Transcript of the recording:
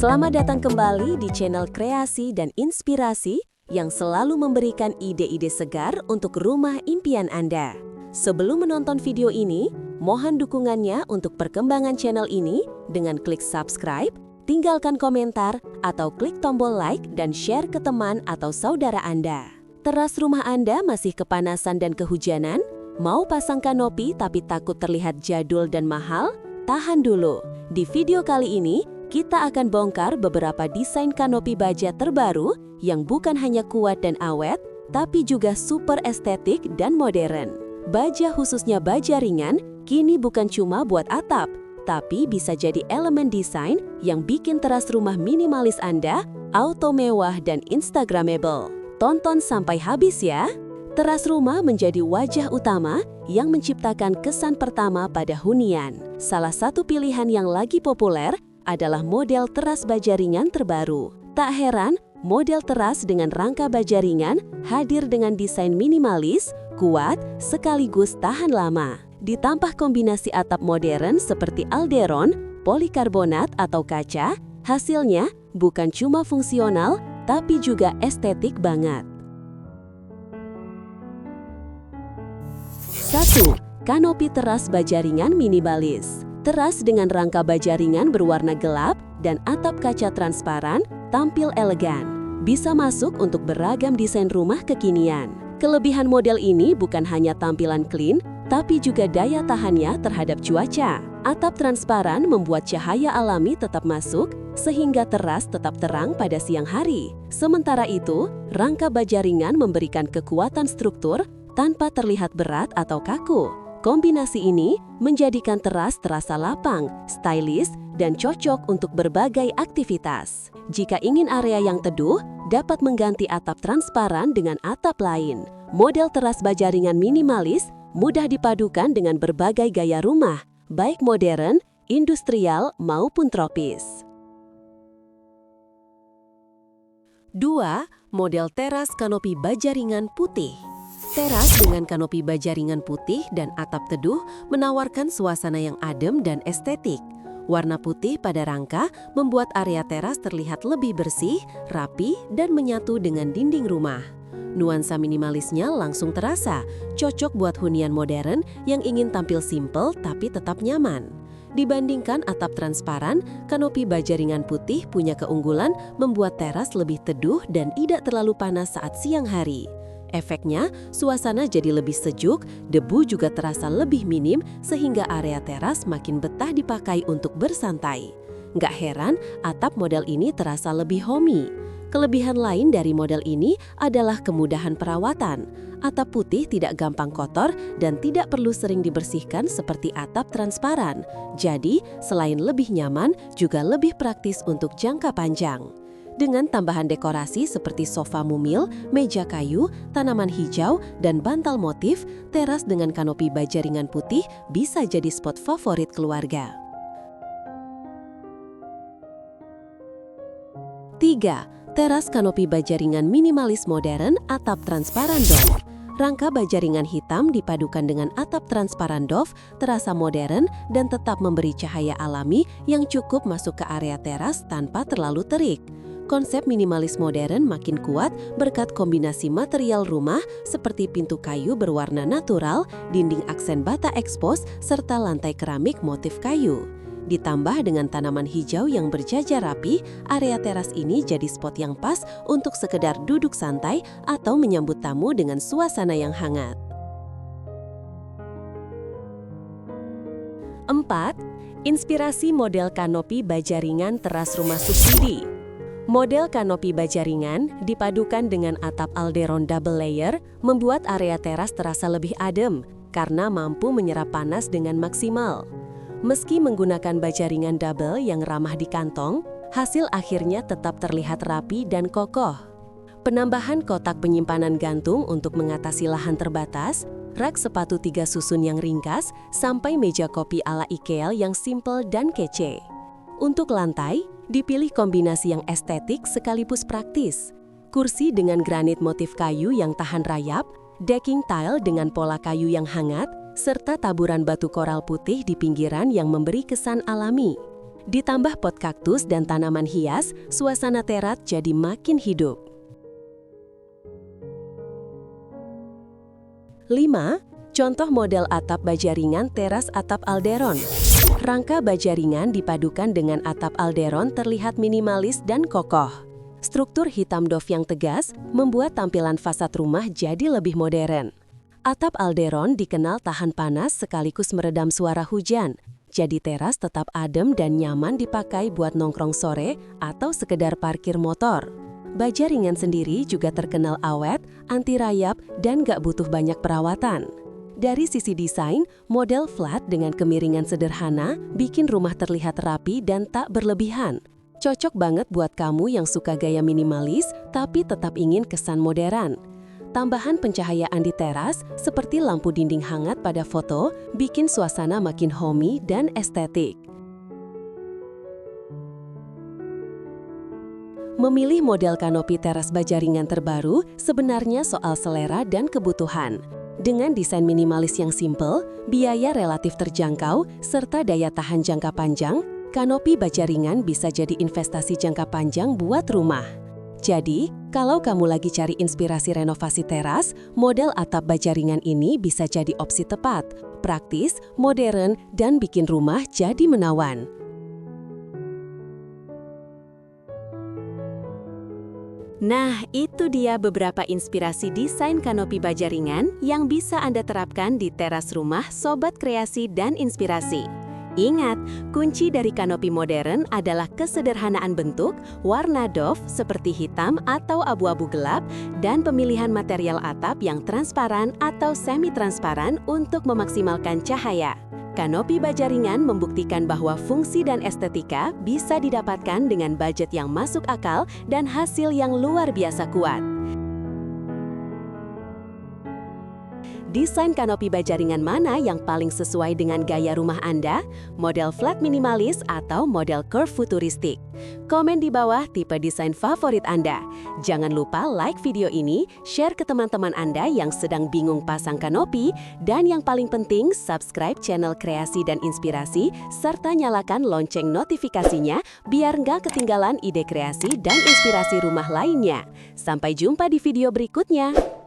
Selamat datang kembali di channel Kreasi dan Inspirasi yang selalu memberikan ide-ide segar untuk rumah impian Anda. Sebelum menonton video ini, mohon dukungannya untuk perkembangan channel ini dengan klik subscribe, tinggalkan komentar, atau klik tombol like dan share ke teman atau saudara Anda. Teras rumah Anda masih kepanasan dan kehujanan? Mau pasang kanopi tapi takut terlihat jadul dan mahal? Tahan dulu. Di video kali ini, kita akan bongkar beberapa desain kanopi baja terbaru yang bukan hanya kuat dan awet, tapi juga super estetik dan modern. Baja khususnya baja ringan, kini bukan cuma buat atap, tapi bisa jadi elemen desain yang bikin teras rumah minimalis Anda auto mewah dan instagramable. Tonton sampai habis ya! Teras rumah menjadi wajah utama yang menciptakan kesan pertama pada hunian. Salah satu pilihan yang lagi populer adalah model teras baja ringan terbaru. Tak heran, model teras dengan rangka baja ringan hadir dengan desain minimalis, kuat, sekaligus tahan lama. Ditambah kombinasi atap modern seperti alderon, polikarbonat atau kaca, hasilnya bukan cuma fungsional, tapi juga estetik banget. 1. Kanopi teras baja ringan minimalis. Teras dengan rangka baja ringan berwarna gelap dan atap kaca transparan tampil elegan. Bisa masuk untuk beragam desain rumah kekinian. Kelebihan model ini bukan hanya tampilan clean, tapi juga daya tahannya terhadap cuaca. Atap transparan membuat cahaya alami tetap masuk, sehingga teras tetap terang pada siang hari. Sementara itu, rangka baja ringan memberikan kekuatan struktur tanpa terlihat berat atau kaku. Kombinasi ini menjadikan teras terasa lapang, stylish, dan cocok untuk berbagai aktivitas. Jika ingin area yang teduh, dapat mengganti atap transparan dengan atap lain. Model teras baja ringan minimalis mudah dipadukan dengan berbagai gaya rumah, baik modern, industrial, maupun tropis. 2. Model teras kanopi baja ringan putih. Teras dengan kanopi baja ringan putih dan atap teduh menawarkan suasana yang adem dan estetik. Warna putih pada rangka membuat area teras terlihat lebih bersih, rapi, dan menyatu dengan dinding rumah. Nuansa minimalisnya langsung terasa, cocok buat hunian modern yang ingin tampil simpel tapi tetap nyaman. Dibandingkan atap transparan, kanopi baja ringan putih punya keunggulan membuat teras lebih teduh dan tidak terlalu panas saat siang hari. Efeknya, suasana jadi lebih sejuk, debu juga terasa lebih minim sehingga area teras makin betah dipakai untuk bersantai. Nggak heran, atap model ini terasa lebih homey. Kelebihan lain dari model ini adalah kemudahan perawatan. Atap putih tidak gampang kotor dan tidak perlu sering dibersihkan seperti atap transparan. Jadi, selain lebih nyaman, juga lebih praktis untuk jangka panjang. Dengan tambahan dekorasi seperti sofa mumil, meja kayu, tanaman hijau, dan bantal motif, teras dengan kanopi baja ringan putih bisa jadi spot favorit keluarga. 3. Teras kanopi baja ringan minimalis modern atap transparan dove. Rangka baja ringan hitam dipadukan dengan atap transparan dove terasa modern dan tetap memberi cahaya alami yang cukup masuk ke area teras tanpa terlalu terik. Konsep minimalis modern makin kuat berkat kombinasi material rumah seperti pintu kayu berwarna natural, dinding aksen bata ekspos, serta lantai keramik motif kayu. Ditambah dengan tanaman hijau yang berjajar rapi, area teras ini jadi spot yang pas untuk sekedar duduk santai atau menyambut tamu dengan suasana yang hangat. 4. Inspirasi model kanopi baja ringan teras rumah subsidi. Model kanopi baja ringan dipadukan dengan atap alderon double layer membuat area teras terasa lebih adem karena mampu menyerap panas dengan maksimal. Meski menggunakan baja ringan double yang ramah di kantong, hasil akhirnya tetap terlihat rapi dan kokoh. Penambahan kotak penyimpanan gantung untuk mengatasi lahan terbatas, rak sepatu 3 susun yang ringkas, sampai meja kopi ala IKEA yang simple dan kece. Untuk lantai, dipilih kombinasi yang estetik sekaligus praktis. Kursi dengan granit motif kayu yang tahan rayap, decking tile dengan pola kayu yang hangat, serta taburan batu koral putih di pinggiran yang memberi kesan alami. Ditambah pot kaktus dan tanaman hias, suasana teras jadi makin hidup. 5. Contoh model atap baja ringan teras atap alderon. Rangka baja ringan dipadukan dengan atap alderon terlihat minimalis dan kokoh. Struktur hitam doff yang tegas membuat tampilan fasad rumah jadi lebih modern. Atap alderon dikenal tahan panas sekaligus meredam suara hujan. Jadi teras tetap adem dan nyaman dipakai buat nongkrong sore atau sekedar parkir motor. Baja ringan sendiri juga terkenal awet, anti rayap, dan gak butuh banyak perawatan. Dari sisi desain, model flat dengan kemiringan sederhana bikin rumah terlihat rapi dan tak berlebihan. Cocok banget buat kamu yang suka gaya minimalis tapi tetap ingin kesan modern. Tambahan pencahayaan di teras seperti lampu dinding hangat pada foto bikin suasana makin homey dan estetik. Memilih model kanopi teras baja ringan terbaru sebenarnya soal selera dan kebutuhan. Dengan desain minimalis yang simple, biaya relatif terjangkau, serta daya tahan jangka panjang, kanopi baja ringan bisa jadi investasi jangka panjang buat rumah. Jadi, kalau kamu lagi cari inspirasi renovasi teras, model atap baja ringan ini bisa jadi opsi tepat, praktis, modern, dan bikin rumah jadi menawan. Nah, itu dia beberapa inspirasi desain kanopi baja ringan yang bisa Anda terapkan di teras rumah Sobat Kreasi dan Inspirasi. Ingat, kunci dari kanopi modern adalah kesederhanaan bentuk, warna doff seperti hitam atau abu-abu gelap, dan pemilihan material atap yang transparan atau semi-transparan untuk memaksimalkan cahaya. Kanopi baja ringan membuktikan bahwa fungsi dan estetika bisa didapatkan dengan budget yang masuk akal dan hasil yang luar biasa kuat. Desain kanopi baja ringan mana yang paling sesuai dengan gaya rumah Anda? Model flat minimalis atau model curve futuristik? Komen di bawah tipe desain favorit Anda. Jangan lupa like video ini, share ke teman-teman Anda yang sedang bingung pasang kanopi, dan yang paling penting, subscribe channel Kreasi dan Inspirasi, serta nyalakan lonceng notifikasinya biar nggak ketinggalan ide kreasi dan inspirasi rumah lainnya. Sampai jumpa di video berikutnya.